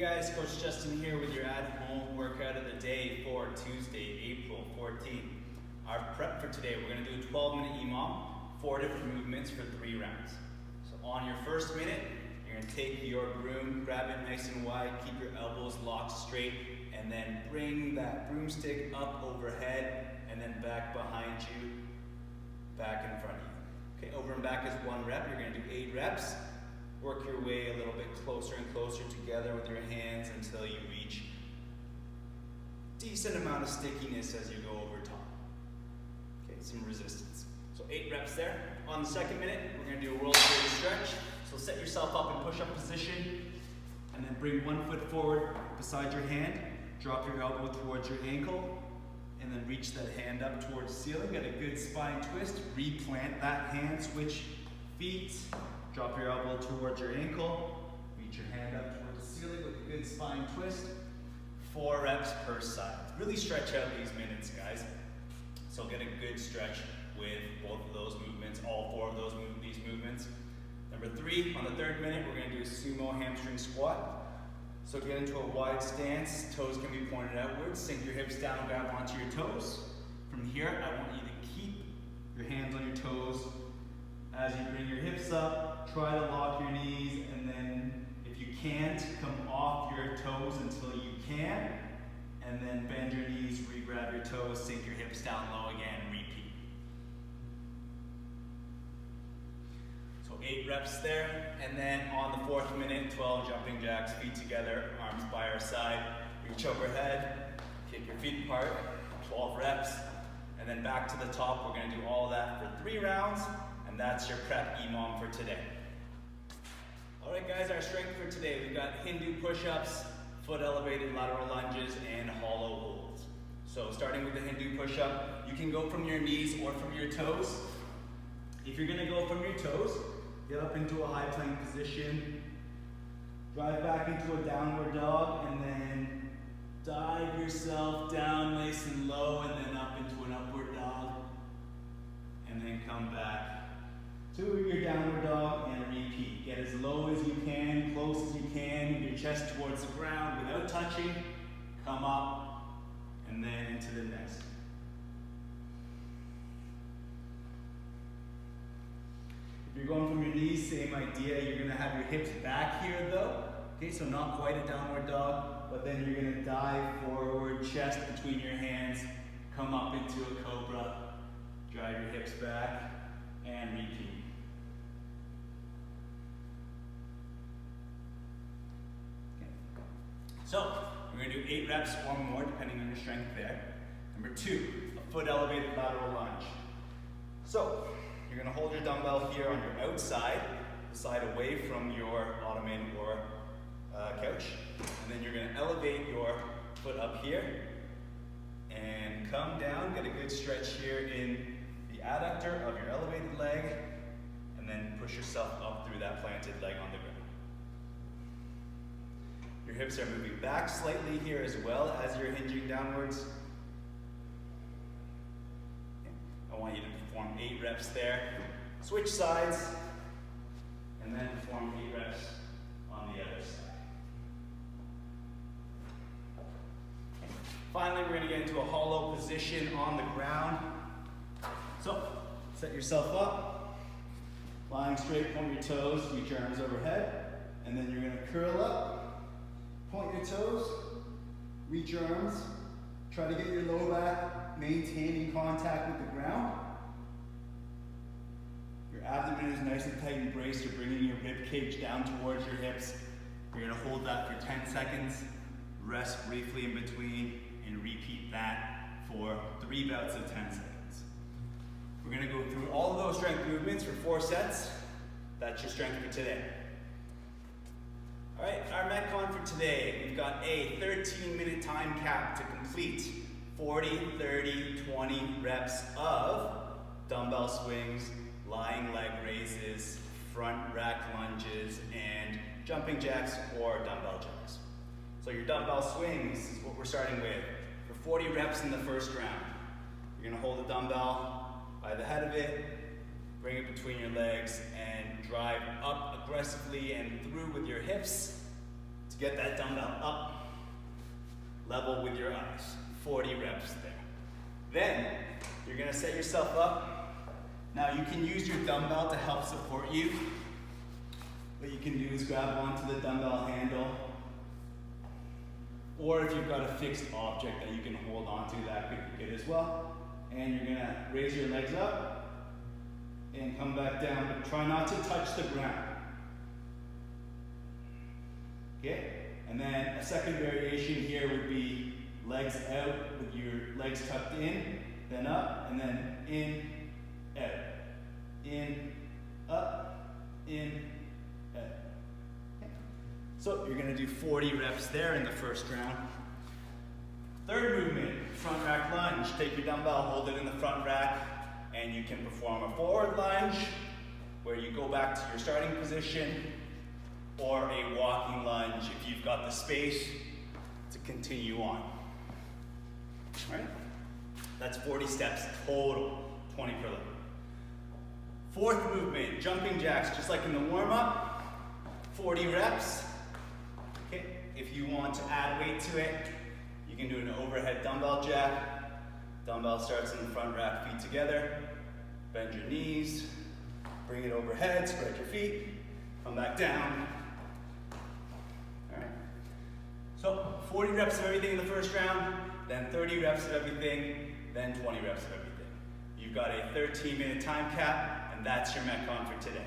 Guys, Coach Justin here with your at-home workout of the day for Tuesday, April 14th. Our prep for today, we're going to do a 12-minute EMOM, 4 different movements for 3 rounds. So on your first minute, you're going to take your broom, grab it nice and wide, keep your elbows locked straight, and then bring that broomstick up overhead and then back behind you, back in front of you. Okay, over and back is 1 rep. You're going to do 8 reps. Work your way a little bit closer and closer together with your hands until you reach decent amount of stickiness as you go over top. Okay, some resistance. So 8 reps there. On the second minute, we're going to do a roll-straight stretch. So set yourself up in push-up position and then bring 1 foot forward beside your hand. Drop your elbow towards your ankle and then reach that hand up towards the ceiling. Get a good spine twist. Replant that hand. Switch feet. Drop your elbow towards your ankle, reach your hand up towards the ceiling with a good spine twist. 4 reps per side. Really stretch out these minutes, guys. So get a good stretch with both of those movements, all 4 of these movements. Number 3, on the 3rd minute, we're going to do a sumo hamstring squat. So get into a wide stance, toes can be pointed outwards, sink your hips down, grab onto your toes. From here, I want you to keep your hands on your toes. As you bring your hips up, try to lock your knees, and then if you can't, come off your toes until you can, and then bend your knees, re-grab your toes, sink your hips down low again, repeat. So 8 reps there, and then on the 4th minute, 12 jumping jacks, feet together, arms by our side, reach overhead, kick your feet apart, 12 reps, and then back to the top. We're going to do all of that for 3 rounds. And that's your prep EMOM for today. All right, guys, our strength for today, we've got Hindu push-ups, foot elevated lateral lunges, and hollow holds. So starting with the Hindu push-up, you can go from your knees or from your toes. If you're gonna go from your toes, get up into a high plank position, drive back into a downward dog, and then dive yourself down nice and low, and then up into an upward dog, and then come back to your downward dog and repeat. Get as low as you can, close as you can, your chest towards the ground without touching. Come up and then into the next. If you're going from your knees, same idea. You're gonna have your hips back here though. Okay, so not quite a downward dog, but then you're gonna dive forward, chest between your hands, come up into a cobra, drive your hips back, and repeat. So, we're going to do 8 reps or more, depending on your strength there. Number 2, a foot elevated lateral lunge. So, you're going to hold your dumbbell here on your outside, the side away from your ottoman or couch. And then you're going to elevate your foot up here and come down. Get a good stretch here in the adductor of your elevated leg, and then push yourself up through that planted leg on the ground. Your hips are moving back slightly here as well as you're hinging downwards. I want you to perform 8 reps there. Switch sides, and then perform 8 reps on the other side. Finally, we're going to get into a hollow position on the ground. So, set yourself up, lying straight, point your toes, reach your arms overhead, and then you're going to curl up. Point your toes, reach your arms, try to get your low back maintaining contact with the ground. Your abdomen is nice and tight and braced. You're bringing your rib cage down towards your hips. You're going to hold that for 10 seconds, rest briefly in between, and repeat that for 3 bouts of 10 seconds. We're going to go through all of those strength movements for 4 sets. That's your strength for today. All right, our Metcon for today, we've got a 13-minute time cap to complete 40, 30, 20 reps of dumbbell swings, lying leg raises, front rack lunges, and jumping jacks or dumbbell jacks. So your dumbbell swings is what we're starting with. For 40 reps in the first round, you're gonna hold the dumbbell by the head of it, bring it between your legs, and drive up aggressively and through with your hips to get that dumbbell up, level with your eyes. 40 reps there. Then, you're gonna set yourself up. Now you can use your dumbbell to help support you. What you can do is grab onto the dumbbell handle, or if you've got a fixed object that you can hold onto, that could be good as well. And you're gonna raise your legs up and come back down, but try not to touch the ground. Okay? And then a second variation here would be legs out with your legs tucked in, then up, and then in, out. In, up, in, out. Okay. So you're gonna do 40 reps there in the first round. Third movement, front rack lunge. Take your dumbbell, hold it in the front rack, and you can perform a forward lunge where you go back to your starting position, or a walking lunge if you've got the space to continue on. All right? That's 40 steps total, 20 per leg. Fourth movement, jumping jacks, just like in the warm-up, 40 reps. Okay, if you want to add weight to it, you can do an overhead dumbbell jack. Dumbbell starts in the front rack, feet together. Bend your knees, bring it overhead, spread your feet, come back down. All right. So 40 reps of everything in the first round, then 30 reps of everything, then 20 reps of everything. You've got a 13-minute time cap, and that's your Metcon for today.